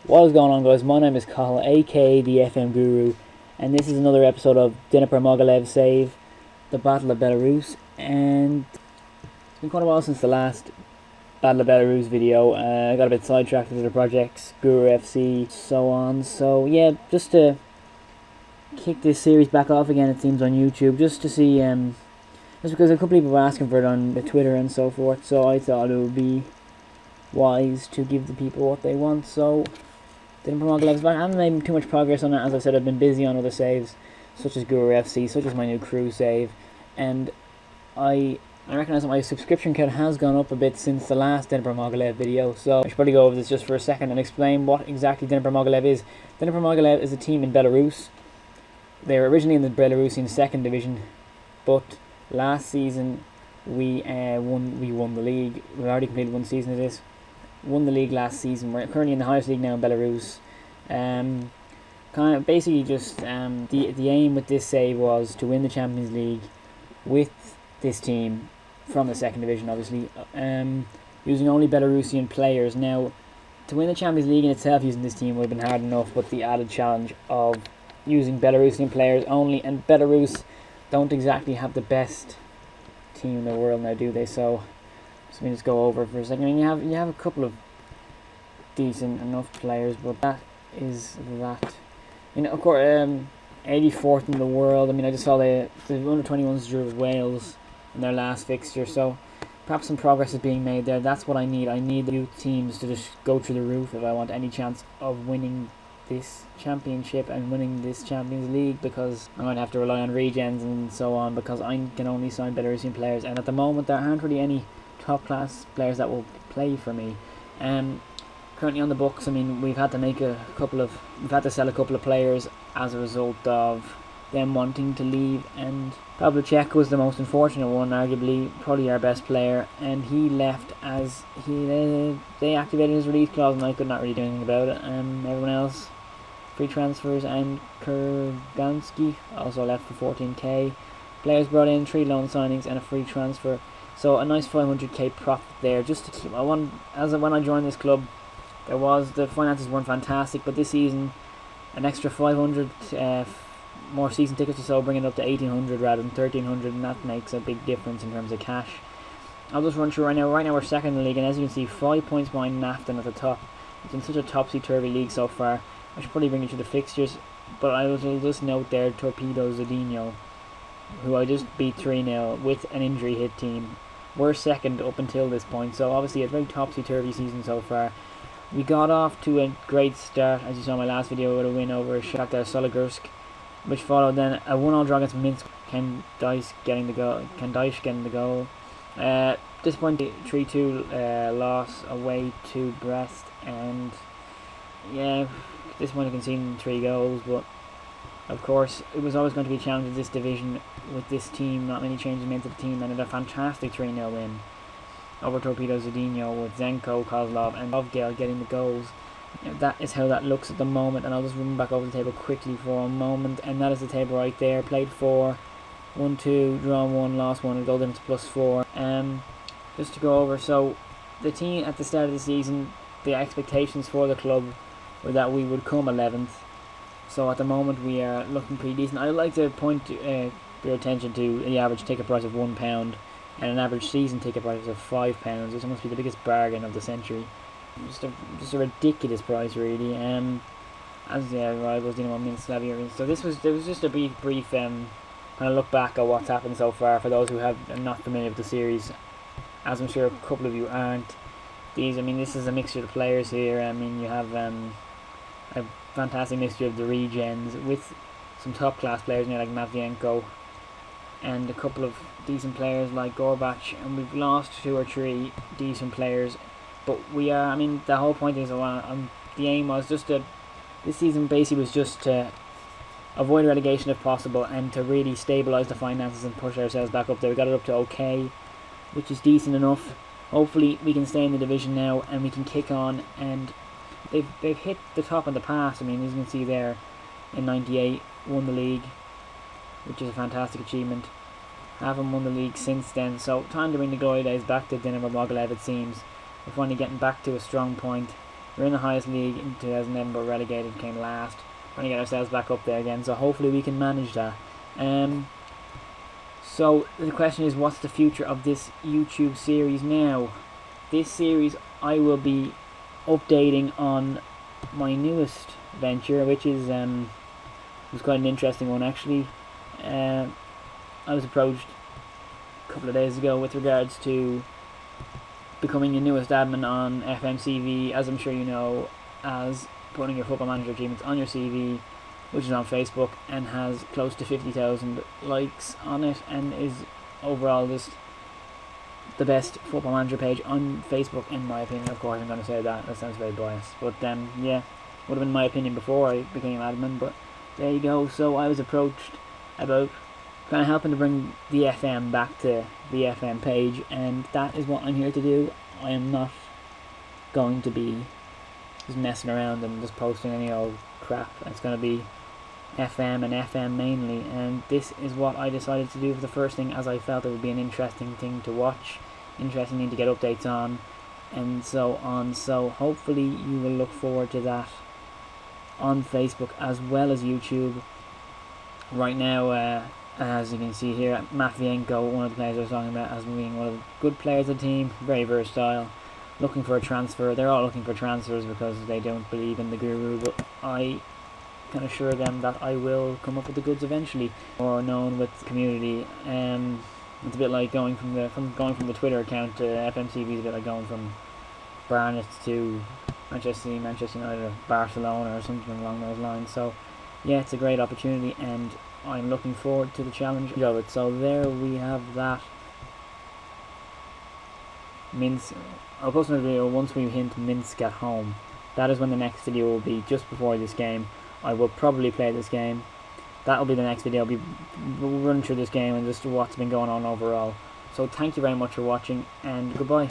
What is going on, guys? My name is Kyle, aka the FM Guru, and this is another episode of Dnepr Mogilev Save, the Battle of Belarus. And it's been quite a while since the last Battle of Belarus video. I got a bit sidetracked with the projects, Guru FC, so on. So yeah, just to kick this series back off again, it seems, on YouTube, just to see, just because a couple people were asking for it on the Twitter and so forth. So I thought it would be wise to give the people what they want. So Dnepr Mogilev, I haven't made too much progress on it. As I said, I've been busy on other saves, such as Guru FC, such as my new crew save, and I recognise that my subscription count has gone up a bit since the last Dnepr Mogilev video, so I should probably go over this just for a second and explain what exactly Dnepr Mogilev is. Dnepr Mogilev is a team in Belarus. They were originally in the Belarusian second division, but last season we won the league. We already completed one season of this. Won the league last season. We're currently in the highest league now in Belarus. Kind of basically just the aim with this save was to win the Champions League with this team from the second division, obviously, using only Belarusian players. Now, to win the Champions League in itself using this team would have been hard enough, but the added challenge of using Belarusian players only, and Belarus don't exactly have the best team in the world now, do they? So let me just go over for a second. I mean, you have a couple of decent enough players, but that is that. You know, of course, 84th in the world. I mean, I just saw the under-21s drew with Wales in their last fixture, so perhaps some progress is being made there. That's what I need. I need the youth teams to just go through the roof if I want any chance of winning this championship and winning this Champions League, because I'm going to have to rely on regens and so on, because I can only sign Belarusian players, and at the moment there aren't really any top class players that will play for me. Currently on the books, I mean, we've had to sell a couple of players as a result of them wanting to leave, and Pavlicek was the most unfortunate one, arguably probably our best player, and he left as they activated his release clause, and I could not really do anything about it. Everyone else, free transfers, and Kurganski also left for 14k. Players brought in 3 loan signings and a free transfer. So a nice 500k profit there, just to keep. When I joined this club, the finances weren't fantastic, but this season, an extra 500 more season tickets or so, bring it up to 1800 rather than 1300, and that makes a big difference in terms of cash. I'll just run through right now. Right now we're second in the league, and as you can see, 5 points behind Nafton at the top. It's been such a topsy-turvy league so far. I should probably bring you to the fixtures, but I will just note there, Torpedo Zadinho, who I just beat 3-0 with an injury hit team. We're second up until this point, so obviously a very topsy-turvy season so far. We got off to a great start, as you saw in my last video, with a win over Shakhtar Sologorsk, which followed then a 1-1 draw against Minsk. Ken Dyche getting the goal. Disappointing 3-2 loss away to Brest, and yeah, disappointing conceding 3 goals, but of course, it was always going to be a challenge in this division with this team. Not many changes made to the team, and it had a fantastic 3-0 win over Torpedo Zadinho with Zenko, Kozlov, and Ovgale getting the goals. That is how that looks at the moment, and I'll just run back over the table quickly for a moment, and that is the table right there. Played 4, 1-2, drawn 1, lost 1, and goal difference +4. Just to go over, so the team at the start of the season, the expectations for the club were that we would come 11th. So at the moment we are looking pretty decent. I'd like to point your attention to the average ticket price of £1 and an average season ticket price of £5, which must be the biggest bargain of the century. Just a ridiculous price, really. As the rivals, Minsk. So there was just a brief kind of look back at what's happened so far for those who are not familiar with the series, as I'm sure a couple of you aren't. This is a mixture of players here. I mean, you have a fantastic mixture of the regens with some top class players like Matvienko, and a couple of decent players like Gorbach, and we've lost 2 or 3 decent players, but the whole point is, the aim was just this season basically was just to avoid relegation if possible, and to really stabilise the finances and push ourselves back up there. We got it up to okay, which is decent enough. Hopefully we can stay in the division now, and we can kick on, and they've hit the top in the past. As you can see there, in '98 won the league, which is a fantastic achievement. Haven't won the league since then, so time to bring the glory days back to Dnepr Mogilev, it seems. We're finally getting back to a strong point, We're in the highest league in 2011, but relegated, came last. Trying to get ourselves back up there again, so hopefully we can manage that. So the question is, what's the future of this YouTube series now? This series I will be updating on my newest venture, which is was quite an interesting one actually. I was approached a couple of days ago with regards to becoming the newest admin on FMCV, as I'm sure you know, as putting your Football Manager achievements on your CV, which is on Facebook and has close to 50,000 likes on it, and is overall just the best Football Manager page on Facebook in my opinion. Of course I'm going to say that sounds very biased, but yeah, would have been my opinion before I became admin, but there you go. So I was approached about kind of helping to bring the FM back to the FM page, and that is what I'm here to do. I am not going to be just messing around and just posting any old crap. It's going to be FM and FM mainly, and this is what I decided to do for the first thing, as I felt it would be an interesting thing to watch, interesting thing to get updates on, and so on. So hopefully you will look forward to that on Facebook as well as YouTube. Right now, as you can see here, Matvienko, one of the players I was talking about as being one of the good players of the team, very versatile, looking for a transfer. They're all looking for transfers because they don't believe in the guru, but I can assure them that I will come up with the goods eventually, or known with the community. It's a bit like going from the Twitter account to FMCV is a bit like going from Barnet to Manchester City, Manchester United, or Barcelona, or something along those lines. So yeah, it's a great opportunity, and I'm looking forward to the challenge of it. So there we have that. Minsk. I'll post another video once we hint Minsk at home. That is when the next video will be, just before this game. I will probably play this game. That will be the next video. I'll be running through this game and just what's been going on overall. So thank you very much for watching, and goodbye.